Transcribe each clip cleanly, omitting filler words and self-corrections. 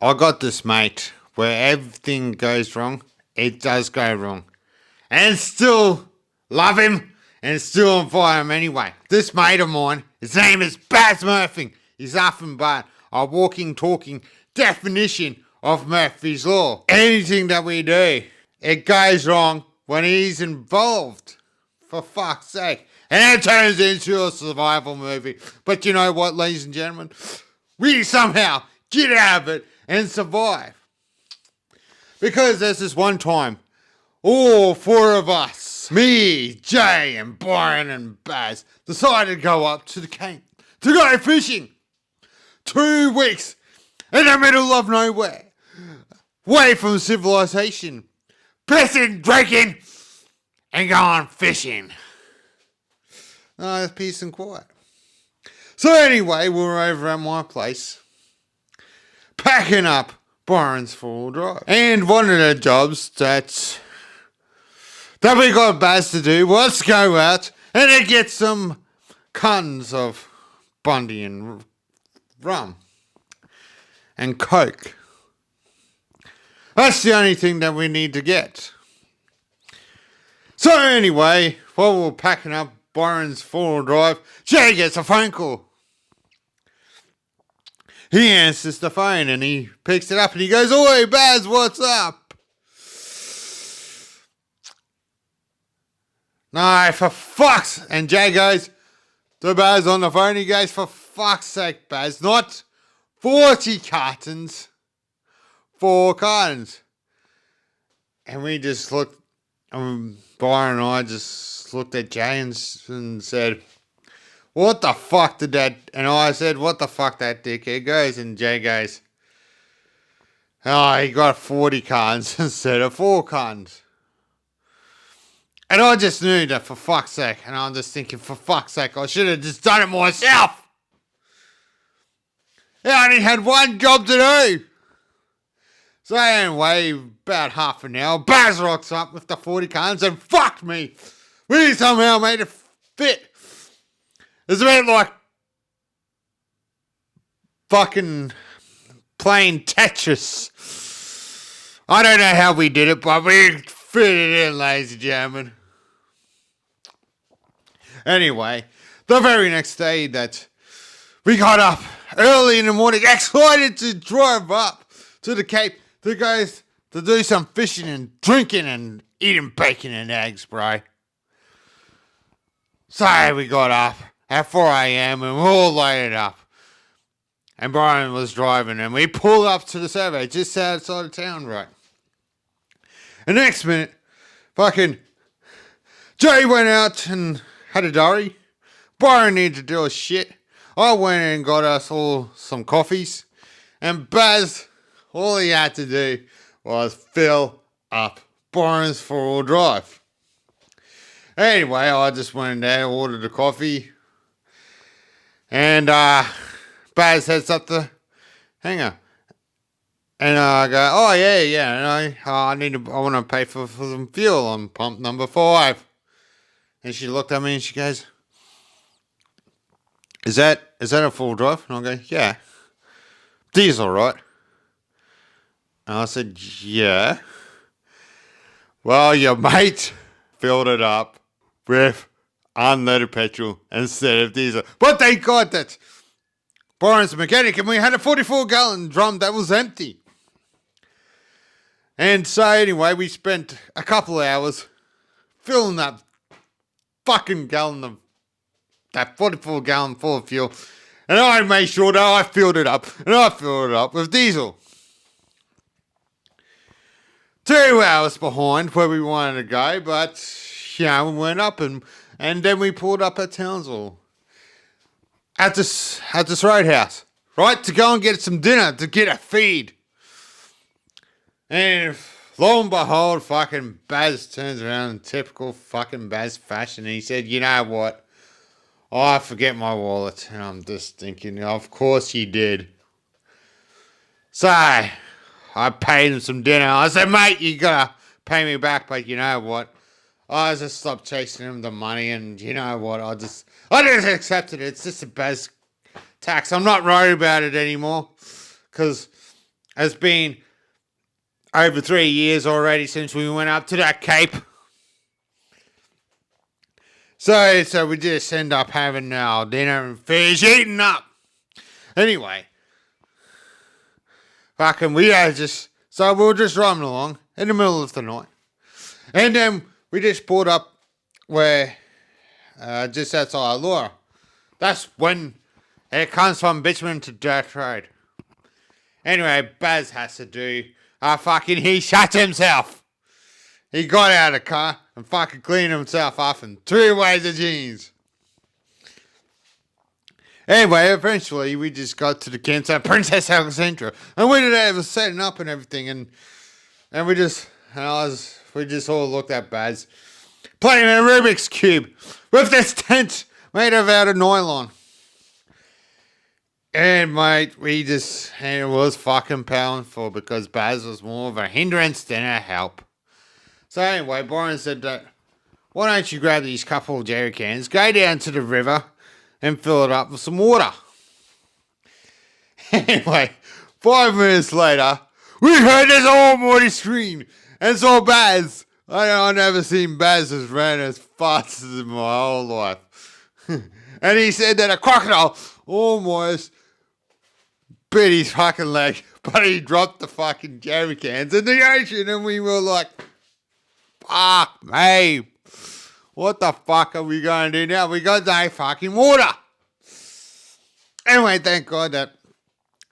I got this mate where everything goes wrong. It does go wrong. And still love him and still invite him anyway. This mate of mine, his name is Baz Murphee. He's nothing but a walking, talking definition of Murphy's Law. Anything that we do, it goes wrong when he's involved. For fuck's sake. And it turns into a survival movie. But you know what, ladies and gentlemen? We somehow get out of it and survive. Because there's this one time, all four of us, me, Jay, and Byron, and Baz, decided to go up to the camp to go fishing. 2 weeks in the middle of nowhere, away from civilization, pissing, drinking, and going fishing. No, it's peace and quiet. So anyway, we were over at my place, packing up Byron's 4-wheel drive. And one of the jobs that we got Baz to do was to go out and to get some cans of Bundy and rum and Coke. That's the only thing that we need to get. So anyway, while we were packing up Byron's 4-wheel drive, Jay gets a phone call. He answers the phone and he picks it up and he goes, "Oi, Baz, what's up?" No, for fuck's... And Jay goes to Baz on the phone, he goes, "For fuck's sake, Baz, not 40 cartons, 4 cartons." And we just looked, Byron and I just looked at Jay and said, "What the fuck did that..." And I said, "What the fuck that dickhead goes?" And Jay goes, "Oh, he got 40 cartons instead of 4 cartons." And I just knew that for fuck's sake. And I'm just thinking, for fuck's sake, I should have just done it myself. I only had one job to do. So anyway, about half an hour, Baz rocks up with the 40 cartons and fucked me. We somehow made it fit. It's a bit like fucking playing Tetris. I don't know how we did it, but we fit it in, ladies and gentlemen. Anyway, the very next day that we got up early in the morning, excited to drive up to the Cape to go to do some fishing and drinking and eating bacon and eggs, bro. So we got up at 4 a.m. and we're all loaded up. And Brian was driving and we pulled up to the survey just outside of town, right? And the next minute, fucking Jay went out and had a diary. Byron needed to do a shit. I went and got us all some coffees. And Baz, all he had to do was fill up Byron's 4-wheel drive. Anyway, I just went in there, ordered a coffee. And Baz heads up the hangar. And I go, "Oh, yeah, I want to pay for some fuel on pump number 5. And she looked at me and she goes, Is that a full drive?" And I go, "Yeah." "Diesel, right?" And I said, "Yeah." "Well, your mate filled it up with unleaded petrol instead of diesel." But thank God that Byron's a mechanic and we had a 44-gallon drum that was empty. And so anyway, we spent a couple of hours filling that fucking gallon of that 44-gallon full of fuel. And I made sure that I filled it up. And I filled it up with diesel. 2 hours behind where we wanted to go. But, we went up and then we pulled up at Townsville. At this roadhouse. Right? To go and get some dinner. To get a feed. And lo and behold, fucking Baz turns around in typical fucking Baz fashion. And he said, "You know what? I forget my wallet." And I'm just thinking, of course you did. So, I paid him some dinner. I said, "Mate, you gotta pay me back." But you know what? I just stopped chasing him the money. And you know what? I just accepted it. It's just a Baz tax. I'm not worried about it anymore. Because It's been over 3 years already since we went up to that Cape. So we just end up having our dinner and fish eating up. Anyway, fucking we are so we were just driving along in the middle of the night. And then we just pulled up where, just outside Laura. That's when it comes from bitumen to dirt road. Anyway, Baz has to do, he shut himself. He got out of the car and fucking cleaned himself off in 3 ways of jeans. Anyway, eventually we just got to the campsite, Princess Alexandra, and we did have setting up and everything, and we just all looked at Baz playing a Rubik's Cube with this tent made out of nylon. And mate, it was fucking powerful because Baz was more of a hindrance than a help. So anyway, Brian said that, why don't you grab these couple of jerry cans, go down to the river and fill it up with some water. Anyway, 5 minutes later, we heard this almighty scream and saw Baz. I never seen Baz as ran as fast as in my whole life. And he said that a crocodile almost bit his fucking leg, but he dropped the fucking jerry cans in the ocean, and we were like, fuck me. What the fuck are we going to do now? We got no fucking water. Anyway, thank God that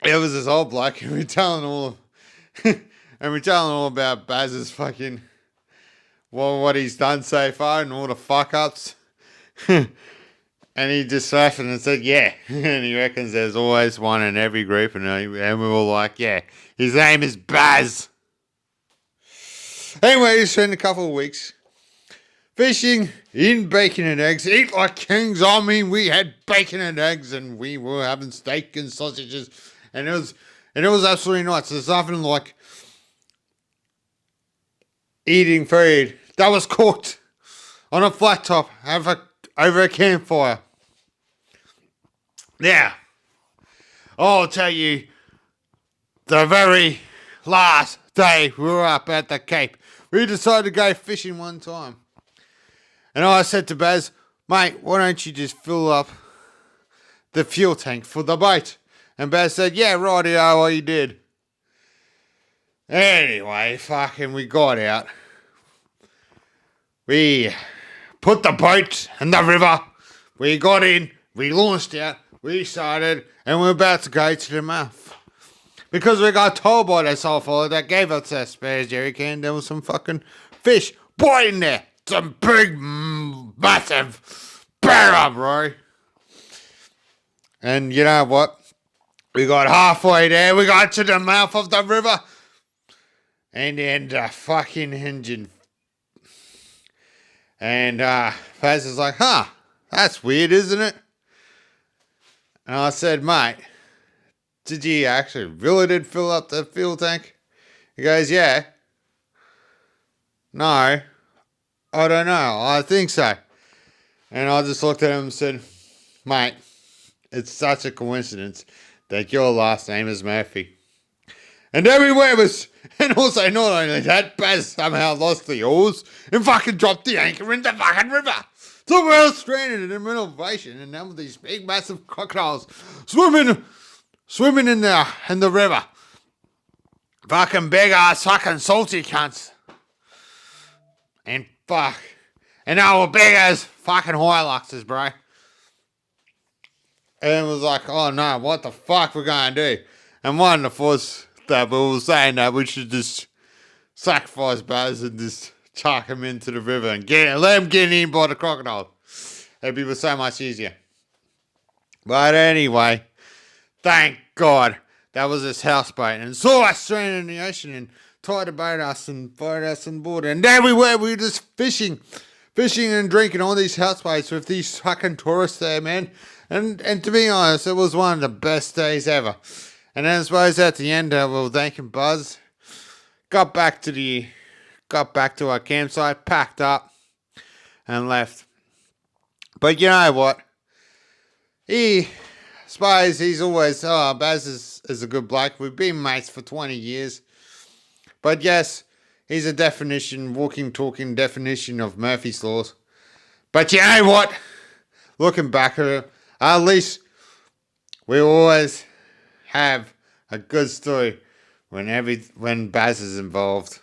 it was this old bloke, and we're telling all about Baz's fucking, what he's done so far and all the fuck ups. And he just laughed and said, yeah. And he reckons there's always one in every group. And we were like, yeah, his name is Baz. Anyway, we spent a couple of weeks fishing, eating bacon and eggs, eat like kings. I mean, we had bacon and eggs, and we were having steak and sausages, and it was absolutely nice. There's nothing like eating food that was cooked on a flat top over a campfire. Now, I'll tell you, the very last day we were up at the Cape, we decided to go fishing one time. And I said to Baz, mate, why don't you just fill up the fuel tank for the boat? And Baz said, yeah, rightio, he did. Anyway, fucking we got out. We put the boat in the river. We got in, we launched out, we started, and we're about to go to the mouth. Because we got told by the soul fella that gave us that spare jerry can, there was some fucking fish right in there. Some big, massive barra, bro. And you know what? We got halfway there. We got to the mouth of the river. And then the fucking engine. And Faz is like, that's weird, isn't it? And I said, mate, did you actually really fill up the fuel tank? He goes, yeah. No. I don't know. I think so. And I just looked at him and said, mate, it's such a coincidence that your last name is Murphee. And everywhere was, and also not only that, Baz somehow lost the oars and fucking dropped the anchor in the fucking river. So we're all stranded in the middle of the ocean, and now with these big massive crocodiles swimming in the river. Fucking big ass fucking salty cunts. And fuck. And they were big as fucking Hiluxes, bro. And it was like, oh no, what the fuck we're gonna do? And one of us that we were saying that we should just sacrifice Baz and just chuck him into the river and let him get in by the crocodile. It'd be so much easier. But anyway, thank God that was this houseboat and saw us stranded in the ocean and tried to boat us and boat us on board. And everywhere we were just fishing and drinking all these houseboats with these fucking tourists there, man. And to be honest, it was one of the best days ever. And then I suppose at the end, we were thanking Buzz. Got back to our campsite, packed up, and left. But you know what? Baz is is a good bloke. We've been mates for 20 years. But yes, he's a definition, walking, talking definition of Murphy's Laws. But you know what? Looking back at least we always have a good story when Baz is involved.